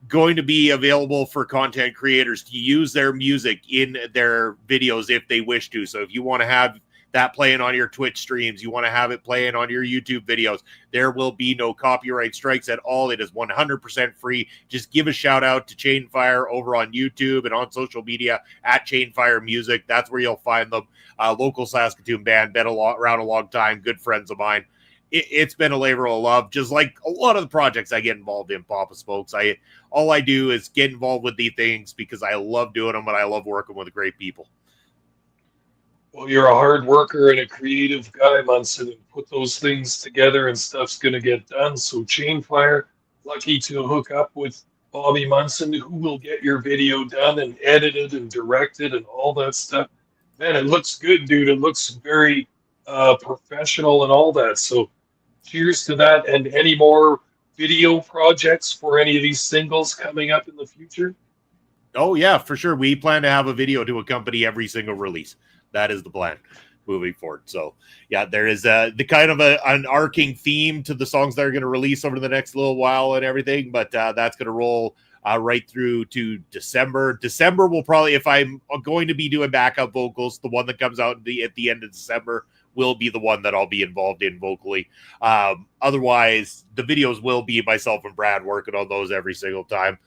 S1: going to be available for content creators to use their music in their videos if they wish to. So if you want to have that playing on your Twitch streams, you want to have it playing on your YouTube videos, there will be no copyright strikes at all. It is 100% free. Just give a shout out to Chainfire over on YouTube and on social media at Chainfire Music. That's where you'll find them. Local Saskatoon band, been around a long time, good friends of mine. It's been a labor of love, just like a lot of the projects I get involved in, Papa Smokes. All I do is get involved with these things because I love doing them and I love working with great people.
S2: Well, you're a hard worker and a creative guy, Munson, and put those things together and stuff's going to get done. So Chainfire, lucky to hook up with Bobby Munson, who will get your video done and edited and directed and all that stuff. Man, it looks good, dude. It looks very professional and all that. So cheers to that. And any more video projects for any of these singles coming up in the future?
S1: Oh, yeah, for sure. We plan to have a video to accompany every single release. That is the plan moving forward. So, yeah, there is the kind of an arcing theme to the songs that are going to release over the next little while and everything, but that's going to roll right through to December. December will probably, if I'm going to be doing backup vocals, the one that comes out at the end of December will be the one that I'll be involved in vocally. Otherwise, the videos will be myself and Brad working on those every single time.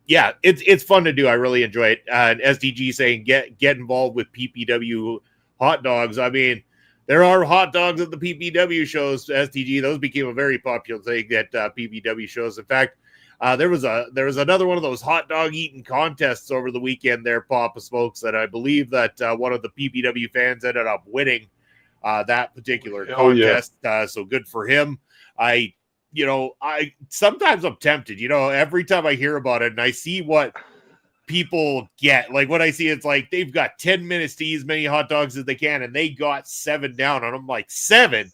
S1: Yeah, it's fun to do. I really enjoy it. SDG saying get involved with PPW hot dogs. I mean, there are hot dogs at the PPW shows. SDG, those became a very popular thing at PPW shows. In fact, there was another one of those hot dog eating contests over the weekend there, Papa Smokes, that I believe that one of the PPW fans ended up winning that particular contest. Yeah. So good for him. I sometimes I'm tempted, every time I hear about it and I see what people get, like when I see it's like they've got 10 minutes to eat as many hot dogs as they can and they got 7 down, and I'm like, 7?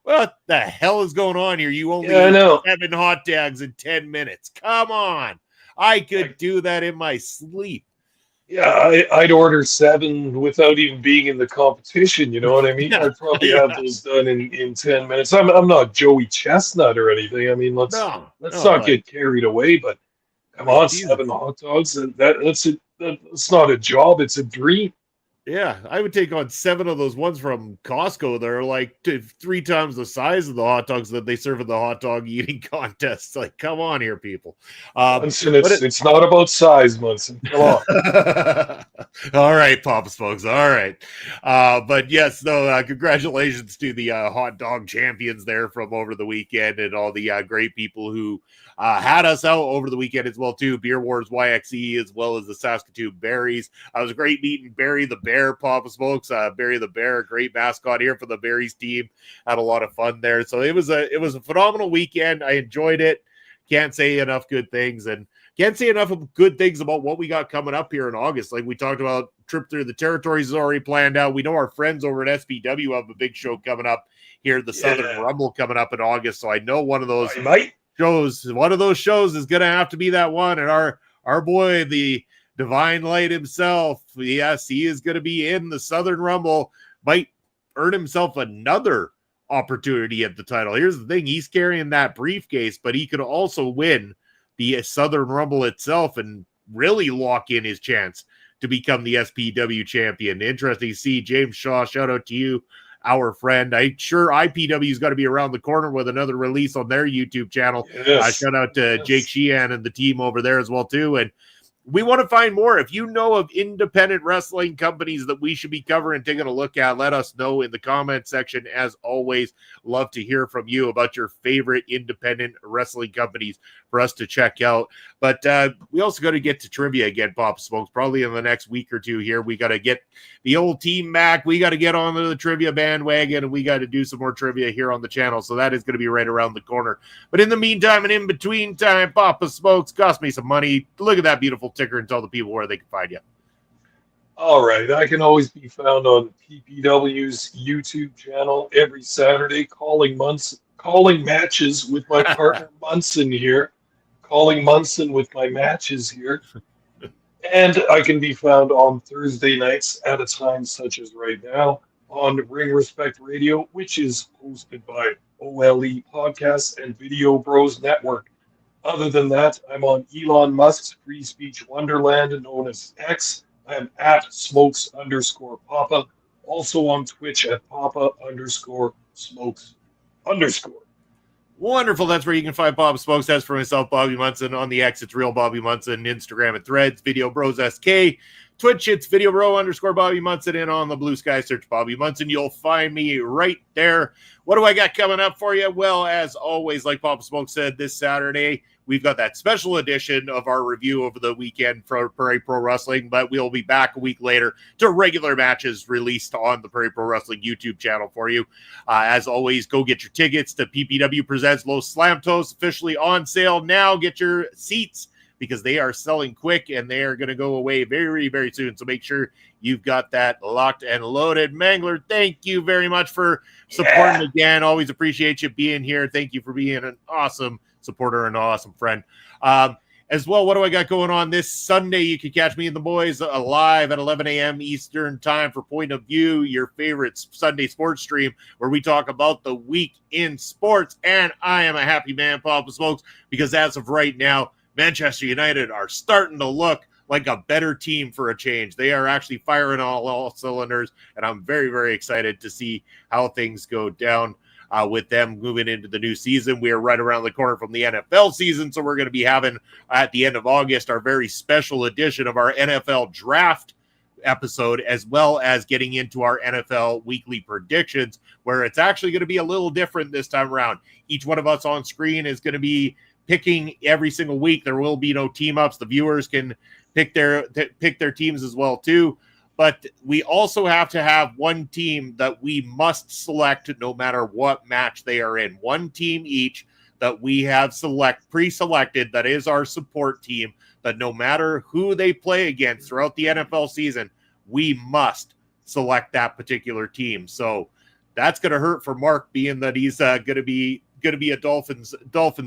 S1: What the hell is going on here? You only eat 7 hot dogs in 10 minutes. Come on. I could do that in my sleep.
S2: Yeah, I'd order 7 without even being in the competition. You know what I mean? I'd probably have those done in 10 minutes. I'm not Joey Chestnut or anything. I mean, let's not get carried away. But come on, 7 hot dogs. That's not a job. It's a dream.
S1: Yeah, I would take on 7 of those ones from Costco. They're like 3 times the size of the hot dogs that they serve at the hot dog eating contests. Like, come on here, people.
S2: Munson, it's not about size, Munson. Come on.
S1: All right, Papa Smokes. All right. But yes, congratulations to the hot dog champions there from over the weekend and all the great people who had us out over the weekend as well, too. Beer Wars YXE as well as the Saskatoon Berries. It was great meeting Barry the Bear, Papa Smokes. Barry the Bear, great mascot here for the Berries team. Had a lot of fun there. So it was a phenomenal weekend. I enjoyed it. Can't say enough good things, and can't say enough of good things about what we got coming up here in August. Like we talked about, trip through the territories is already planned out. We know our friends over at SPW have a big show coming up here, the Southern Rumble coming up in August. So I know one of those shows is going to have to be that one. And our boy, the Divine Light himself, yes, he is going to be in the Southern Rumble, might earn himself another opportunity at the title. Here's the thing, he's carrying that briefcase, but he could also win the Southern Rumble itself and really lock in his chance to become the SPW champion. Interesting to see. James Shaw, shout out to you our friend. I'm sure IPW is going to be around the corner with another release on their YouTube channel.
S2: Yes.
S1: Shout out to Jake Sheehan and the team over there as well too. And we want to find more. If you know of independent wrestling companies that we should be covering, taking a look at, let us know in the comment section. As always, love to hear from you about your favorite independent wrestling companies for us to check out. But we also got to get to trivia again, Pop Smokes, probably in the next week or two here. We got to get the old team back. We got to get on the trivia bandwagon, and we got to do some more trivia here on the channel. So that is going to be right around the corner. But in the meantime and in between time, Papa Smokes, cost me some money. Look at that beautiful ticker and tell the people where they can find you.
S2: All right. I can always be found on PPW's YouTube channel every Saturday, calling matches with my partner Munson here. Calling Munson with my matches here. And I can be found on Thursday nights at a time such as right now on Ring Respect Radio, which is hosted by OLE Podcasts and Video Bros Network. Other than that, I'm on Elon Musk's free speech wonderland known as X. I'm at smokes_papa. Also on Twitch at papa_smokes_.
S1: Wonderful. That's where you can find Bob Smokes. As for myself, Bobby Munson. On the X, it's Real Bobby Munson. Instagram at Threads, Video Bros SK. Twitch, it's Video Bro _Bobby Munson. And on the Blue Sky, search Bobby Munson. You'll find me right there. What do I got coming up for you? Well, as always, like Papa Smoke said, this Saturday, we've got that special edition of our review over the weekend for Prairie Pro Wrestling, but we'll be back a week later to regular matches released on the Prairie Pro Wrestling YouTube channel for you. As always, go get your tickets to PPW Presents Los Slamtos, officially on sale now. Get your seats because they are selling quick and they are going to go away very, very soon. So make sure you've got that locked and loaded. Mangler, thank you very much for supporting again. Always appreciate you being here. Thank you for being an awesome supporter and an awesome friend. As well, what do I got going on this Sunday? You can catch me and the boys live at 11 a.m. Eastern time for Point of View, your favorite Sunday sports stream, where we talk about the week in sports. And I am a happy man, Papa Smokes, because as of right now, Manchester United are starting to look like a better team for a change. They are actually firing all cylinders, and I'm very, very excited to see how things go down with them moving into the new season. We are right around the corner from the NFL season, so we're going to be having, at the end of August, our very special edition of our NFL draft episode, as well as getting into our NFL weekly predictions, where it's actually going to be a little different this time around. Each one of us on screen is going to be picking every single week. There will be no team ups. The viewers can pick their teams as well too. But we also have to have one team that we must select no matter what match they are in. One team each that we have pre-selected that is our support team, that no matter who they play against throughout the NFL season, we must select that particular team. So that's going to hurt for Mark, being that he's going to be a Dolphins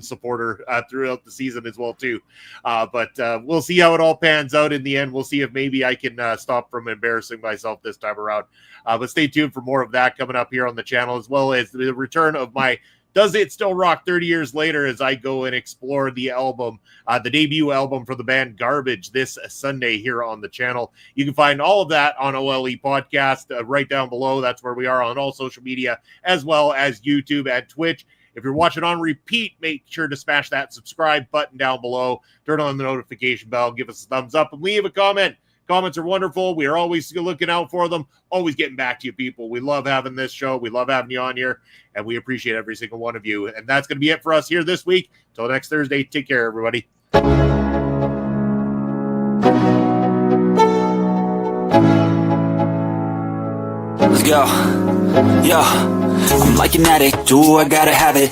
S1: supporter throughout the season as well too. But we'll see how it all pans out in the end. We'll see if maybe I can stop from embarrassing myself this time around. But stay tuned for more of that coming up here on the channel, as well as the return of my Does It Still Rock 30 years later, as I go and explore the album, the debut album for the band Garbage, this Sunday here on the channel. You can find all of that on OLE Podcast right down below. That's where we are on all social media, as well as YouTube and Twitch. If you're watching on repeat, make sure to smash that subscribe button down below. Turn on the notification bell, give us a thumbs up, and leave a comment. Comments are wonderful. We are always looking out for them, always getting back to you people. We love having this show. We love having you on here, and we appreciate every single one of you. And that's going to be it for us here this week. Until next Thursday, take care, everybody.
S3: Let's go. Yo, I'm like an addict. Do I gotta have it?